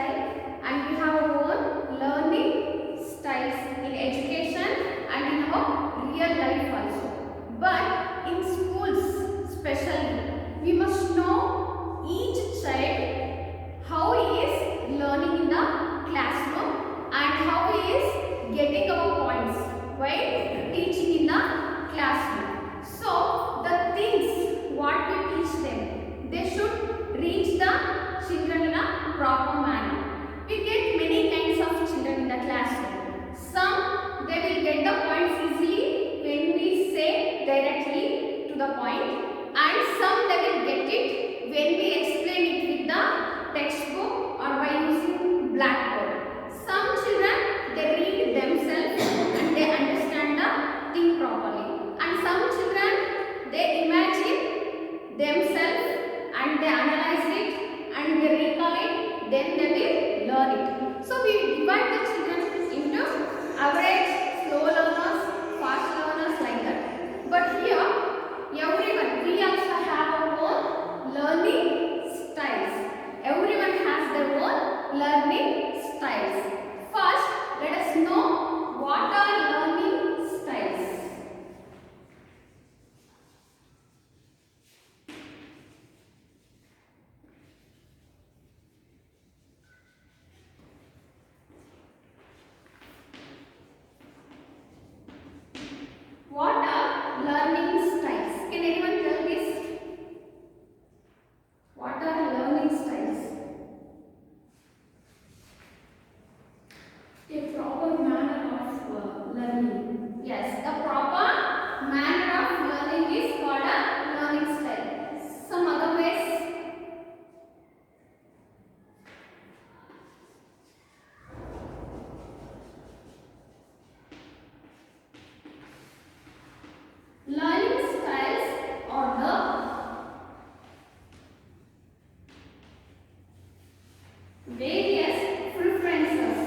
style and we have our own learning styles in education and in our real life also. But in schools especially, we must know each child how he is learning in the classroom and how he is getting our points while teaching in the classroom. So the things what we teach them, they should reach the children in a proper manner. We get many kinds of children in the classroom. Some they will get the points easily when we say directly to the point, and some they will get it when we explain it with the textbook or by using blackboard. Some children they read themselves and they understand the thing properly, and some children they imagine themselves and they analyze it and they recall it, then they will learn it. So we divide the children into average, slow learners, fast learners, like that. But here, everyone, we also have our own learning styles. Everyone has their own learning styles. First, let us know what are learning styles. What are learning styles? Can anyone tell this? What are learning styles? A proper manner of learning. Yes, the proper manner of learning is called a learning style. Some other ways. Learning styles are the various preferences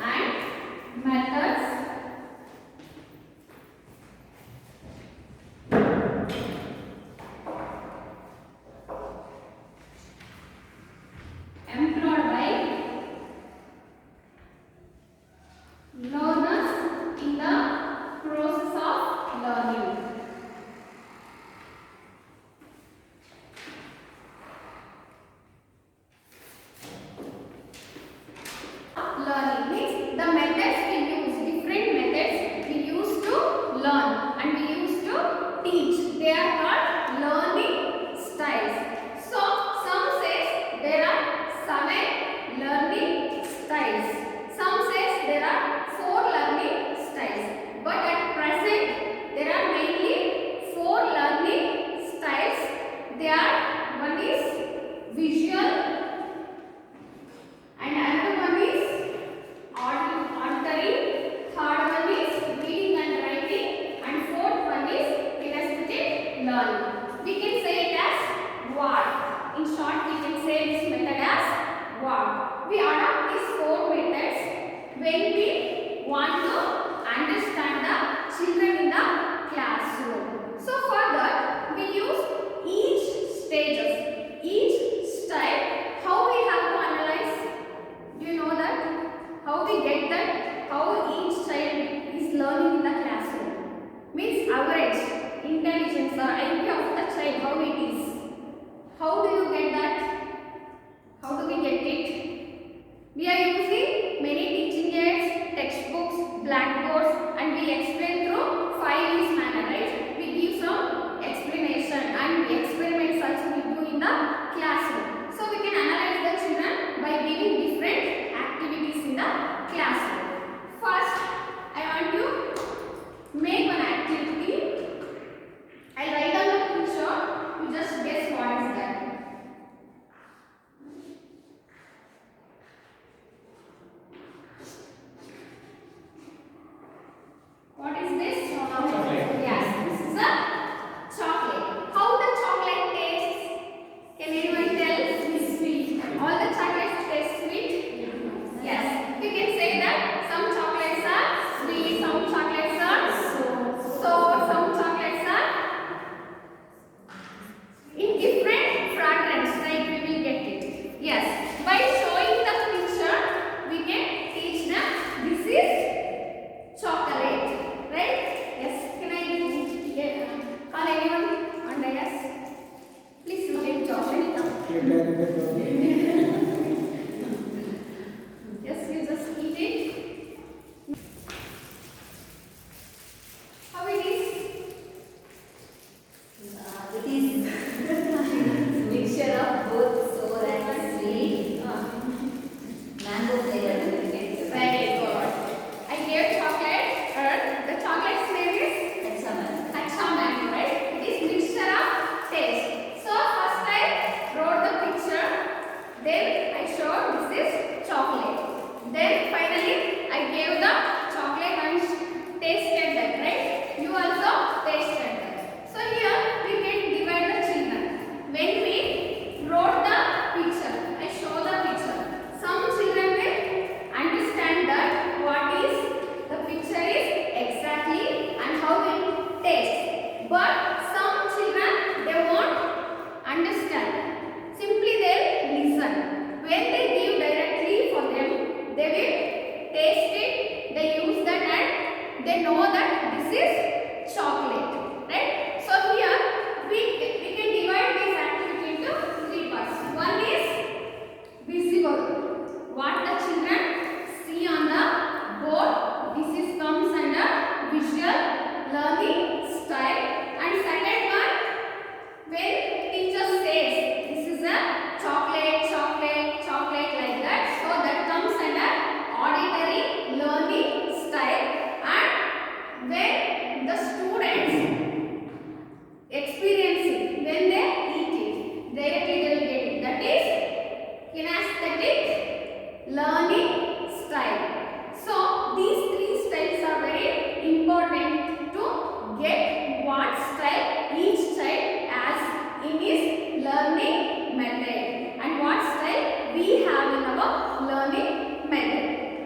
and methods employed by learners in the process of learning. Yes, you just eat it. How it is? It is mixture of both sour and sweet. Mango flavor. Very good. I gave chocolate. The chocolate's name is Hachaman, right? It is mixture of taste. So first I wrote the picture. Then I showed this is chocolate. Then finally I gave the chocolate and tasted that, right? You also tasted that. So here we can divide the children. When we wrote the picture, I show the picture. Some children will understand that what is the picture is exactly and how it tastes. But some children they won't understand. Simply they listen. When they give directly for them, they will taste it. They use that and they know that this is chocolate, right? So here we can divide this activity into three parts. One is visible. What the children see on the board. This is comes under visual learning style. And second one, when teacher says this is a chocolate, chocolate, chocolate like that, so that comes under auditory learning style. And when the students experience it, when they eat it, directly they will get it. That is kinesthetic learning style. So these three styles are very important to get what style each child has in his learning method and what style we have in our learning method.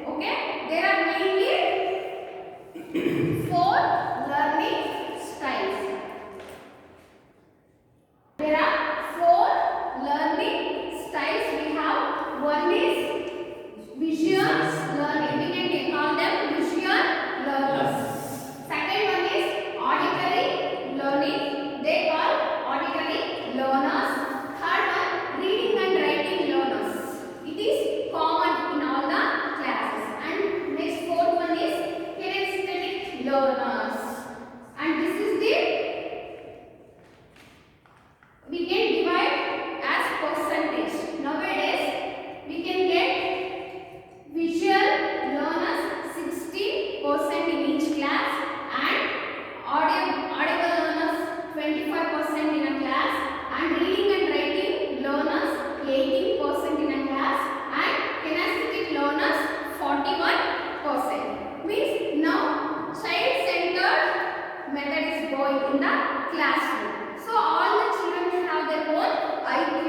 Okay, there are mainly 4 learning styles. There are 4 learning styles we have. One is visual learning. We can call them visual learners. Second one is auditory learning. They call auditory learners. Third one, reading and writing learners. It is common in all the classes. And next fourth one is kinesthetic learners. And this is the we can divide as percentage. Nowadays we can get visual learners 60% in each class and audible learners 25% in a class and reading and writing learners 18% in a class and kinesthetic learners 41%. Means now child-centered method is going in the classroom. So all the children have their own IQ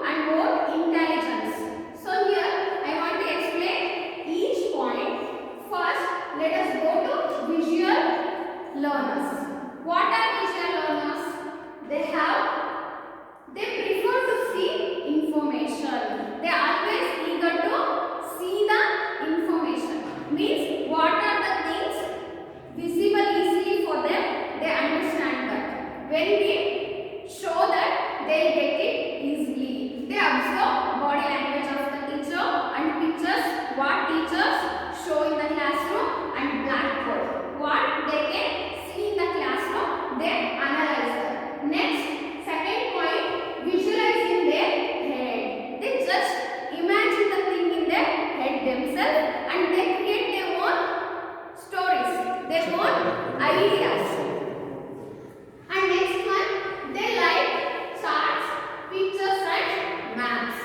and own intelligence. So here I want to explain each point. First, let us go to visual learners. What are visual learners? They prefer to see information. They are always eager to see the information. Means what are the things visible easily for them? They understand that. When we show that, they get it easily. They observe body language of the teacher and pictures what teachers show in the classroom and blackboard. What they can see in the classroom, they analyze that. Next, second point, visualize in their head. They just imagine the thing in their head themselves and they create their own stories, their own ideas. And next one, they like charts, pictures and maps.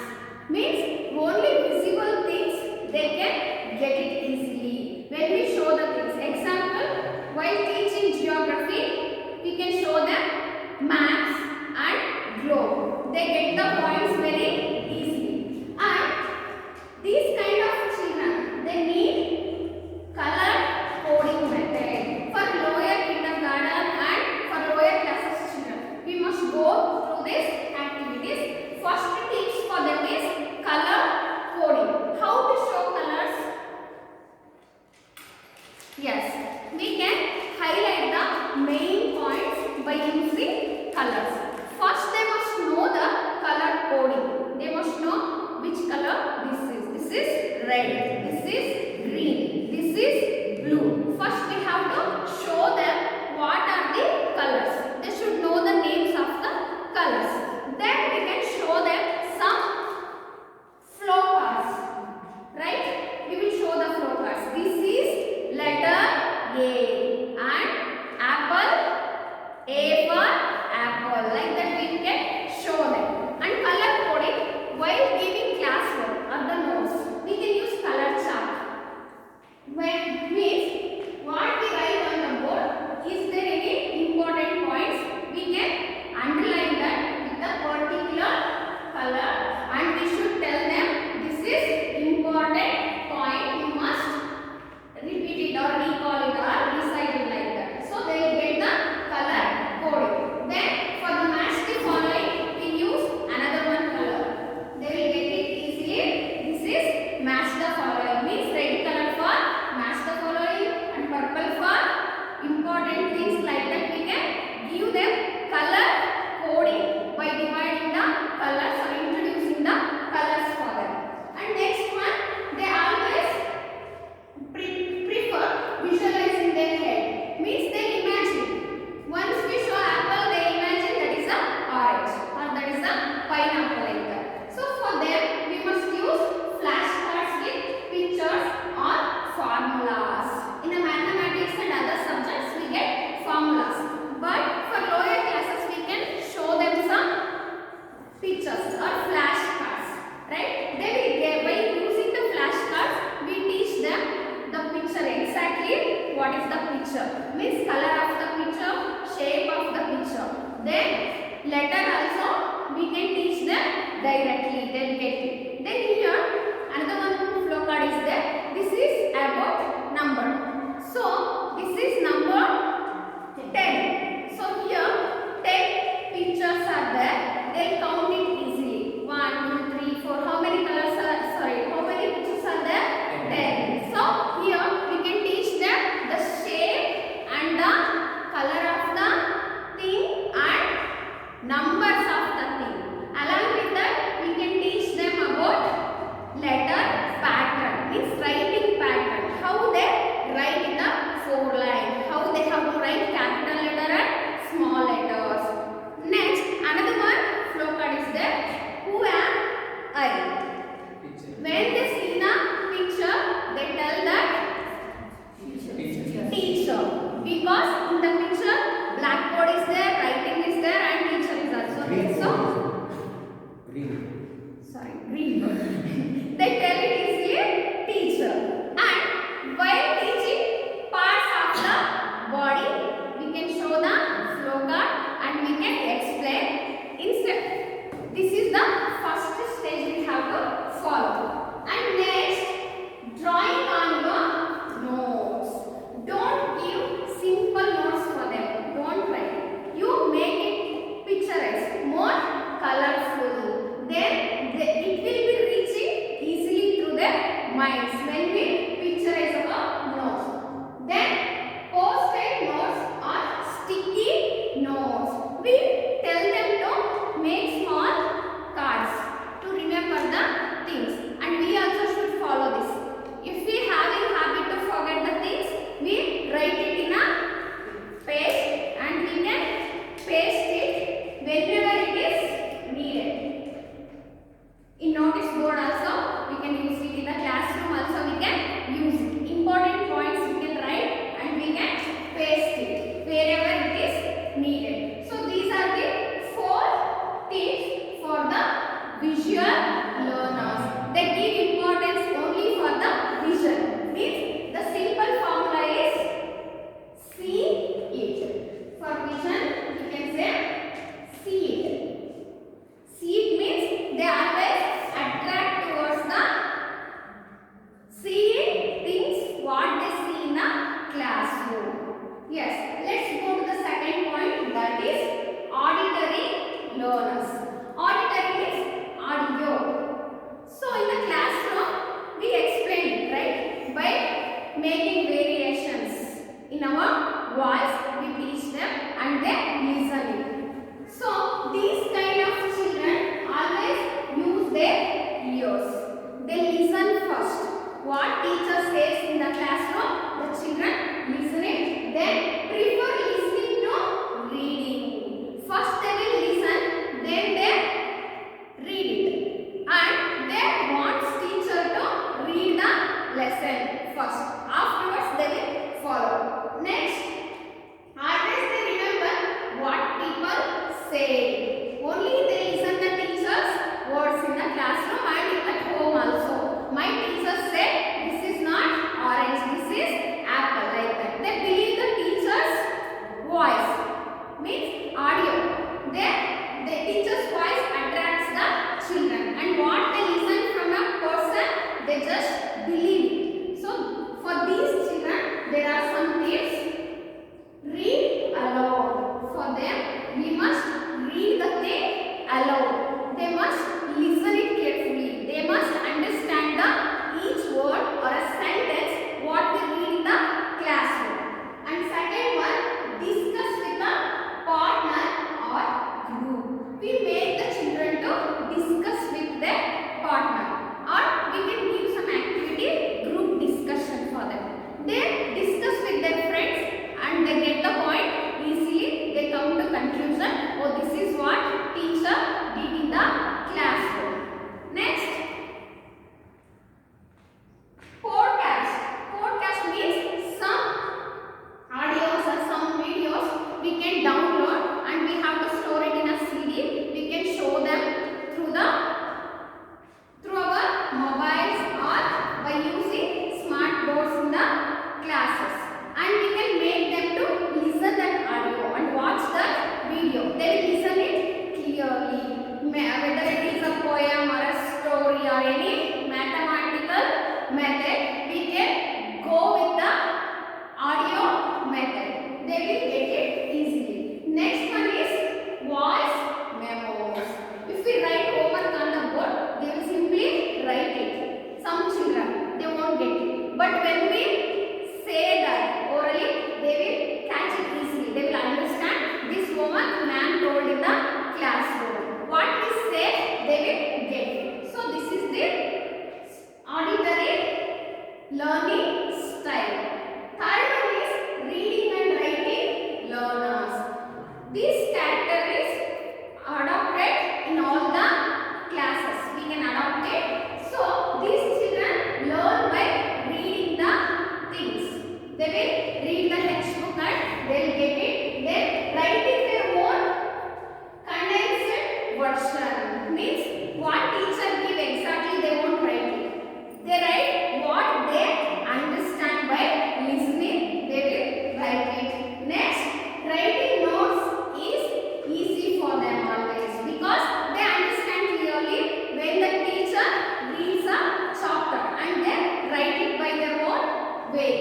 Means only visible things they can get it easily. When we show the things, example, while teaching geography, we can show them maps and globe. They get the points very easily. And these kind of children, they need color coding method. For lower kindergarten and for lower classes children, we must go through these activities. First tips for them is color coding. How to show colors? Yes, we can highlight the main points by using colors. First, they must know the color coding. pictures or flashcards, right? They will get, by using the flashcards, we teach them the picture exactly what is the picture. Means color of the picture, shape of the picture. Then letter also we can teach them directly. They'll get it. Then here another one flow card is there. This is about number. So this is number 10. So here 10 pictures are there. They'll count it easily. 1, 2, 3, 4. How many colors are, sorry, how many pictures are there? 10. So here we can teach them the shape and the color of the thing and numbers of the thing. Along with that, we can teach them about letter pattern. Means writing pattern. How they write in the 4 line. How they have to write capital letter and small letters. Next, another one flow card is there. Who am I? When they see the picture, they tell that teacher. Because in the picture, blackboard is there, writing is there, and teacher is also there. So, green. They tell it easily teacher. And while teaching parts of the body, we can show the flow card and we can explain instead. This is the first stage we have to follow. And next, drawing on your notes. Don't give simple notes for them. Don't write. You make it picturesque, more colorful. Then it will be reaching easily through their minds when we picturize our notes. Then post-it notes or sticky notes. We tell them to make small cards to remember the things, and we also should follow this. If we having habit to forget the things, we write it in a page and we can paste it whenever it is needed. In notice board also we can use it, in the classroom also we can use it. Important points we can write and we can paste it wherever it is needed. So these are the 4 tips for the visual learners. They give importance only for the vision. Means the simple formula is see it. For vision you can say see it. See it means they always attract towards the seeing things what they see in the classroom. Yes, let's go to the second point, that is auditory learners. Auditory is audio. So in the classroom we explain it, right? By making variations in our voice, we teach them and they listen it. So these kind of children always use their ears. They listen first. What teacher says in the classroom, the children listen it. Then prefer listening to reading. First they will listen, then they read it. And they want teacher to read the lesson first. Afterwards they will follow. Next, always they remember what people say. Only they listen the teacher's words in the classroom and at home also. My teacher said this is not orange, this is apple, like that. They believe the teacher's voice. Means audio. Then the teacher's voice attracts the children. And what they listen from a person, they just believe it. So for these children, there are some tips. Read aloud. For them, we must read the thing aloud. They must listen it carefully. They must understand each word or a sentence what we read in the classroom. And second one, discuss with a partner or group. We make the children to discuss with their partner, or we can give some activity any mathematical method, we can go with the audio method. They will get it easily. Next one is voice memos. If we write homework on the board, they will simply write it. Some children, they won't get it. But when we say that orally, they will catch it easily. They will understand this homework ma'am told in the classroom. What we say, they will get it. So this is the auditory learning style. Third one is reading and writing learners. This character is adopted in all the classes. We can adopt it. So these children learn by reading the things. They will read the textbook and they will get it. Then writing their own condensed version. Means what teacher give exactly they won't write it. They write what they understand by listening. They will write it. Next, writing notes is easy for them always because they understand clearly when the teacher reads a chapter and they write it by their own way.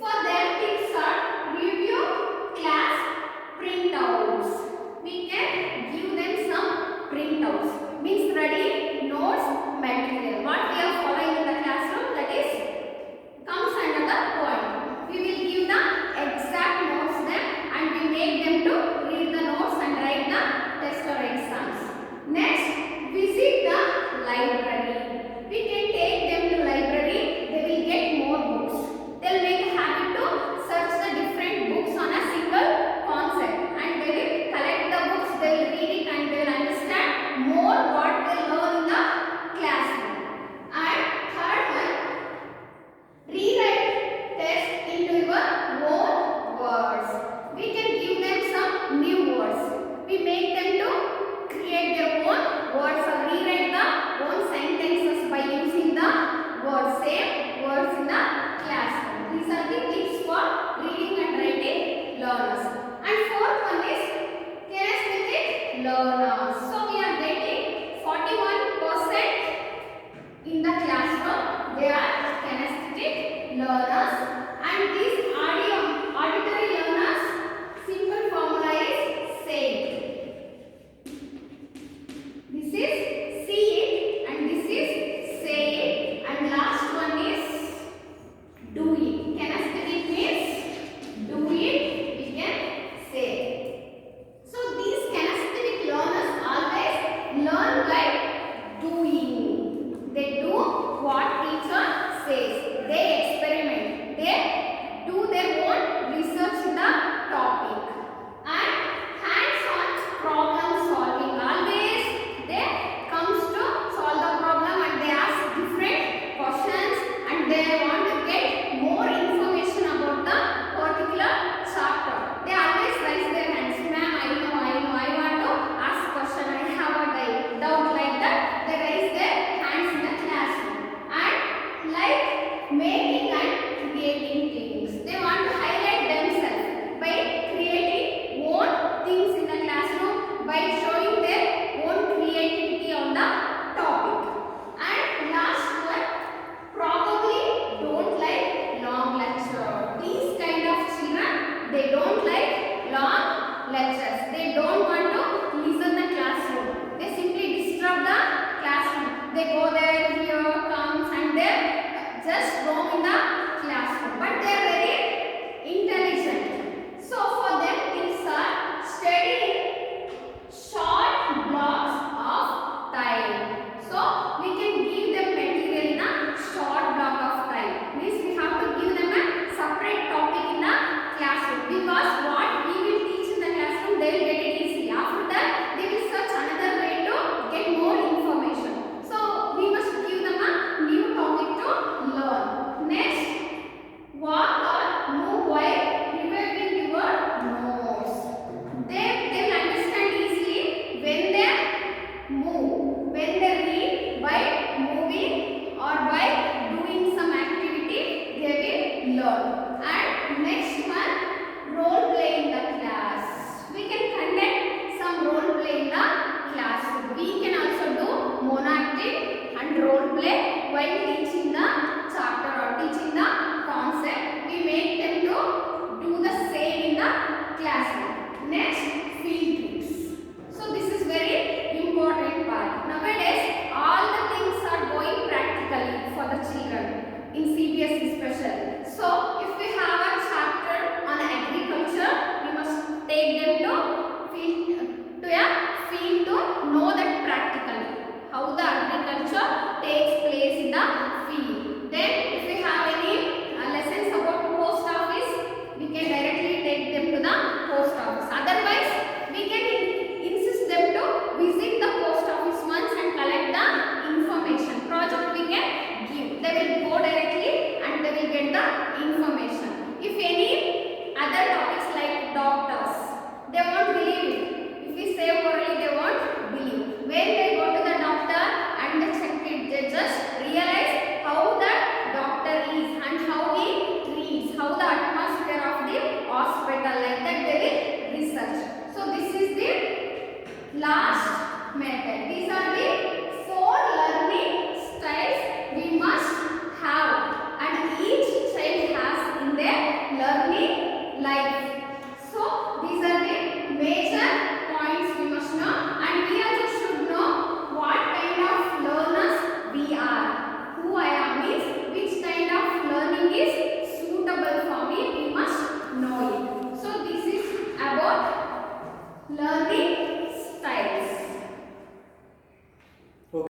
For them, tips are review class printouts. We can give them some printouts. Means ready notes material. What we are following in the classroom, that is comes under the point. We will give the exact notes them and we make them to read the notes and write the test or exams. Next, visit the library. We can take them to library. They will get more books. They will make a habit to search the different books on a single concept and they will collect the books. They will read it and they will understand more what they learn in the classroom. And third one, rewrite test into your own words. We can give them some new words. We make them to create their own words or rewrite the own sentences by using the words, same words in the classroom. These are the tips for reading and writing learners. And fourth one is kinesthetic learners. So we are getting 41% in the classroom. They are kinesthetic learners. And these auditory learners, simple formula is same. This is see it and this is say it. And last one is do it. Kinesthetic means do it, we can say. So these kinesthetic learners always learn by doing. They do what teacher says. They experiment. They do their own research in the topic. And hands-on problem solving. Always they comes to solve the problem and they ask different questions and they want to get more information about the particular chapter. They always raise their hands. Ma'am, I want to ask question. I have a doubt like that. They raise their hands in the classroom. And like making and creating things. They want to highlight themselves by creating own things in the classroom, by showing their own creativity on the topic. And last one, probably don't like long lecture. These kind of children, they don't like long lectures. They don't want to listen the classroom. They simply disturb the classroom. They go there, here comes and they just roam in the classroom. But they are very intelligent. So for them things are studying short blocks of time. So we can give them material in a short block of time. Means we have to give them a separate topic in the classroom because what we will teach in the classroom they will get it easily. After that they will search another way to get more information. So we must give them a new topic to learn. Next, walk or move while reviving your nose. They will understand easily when they move.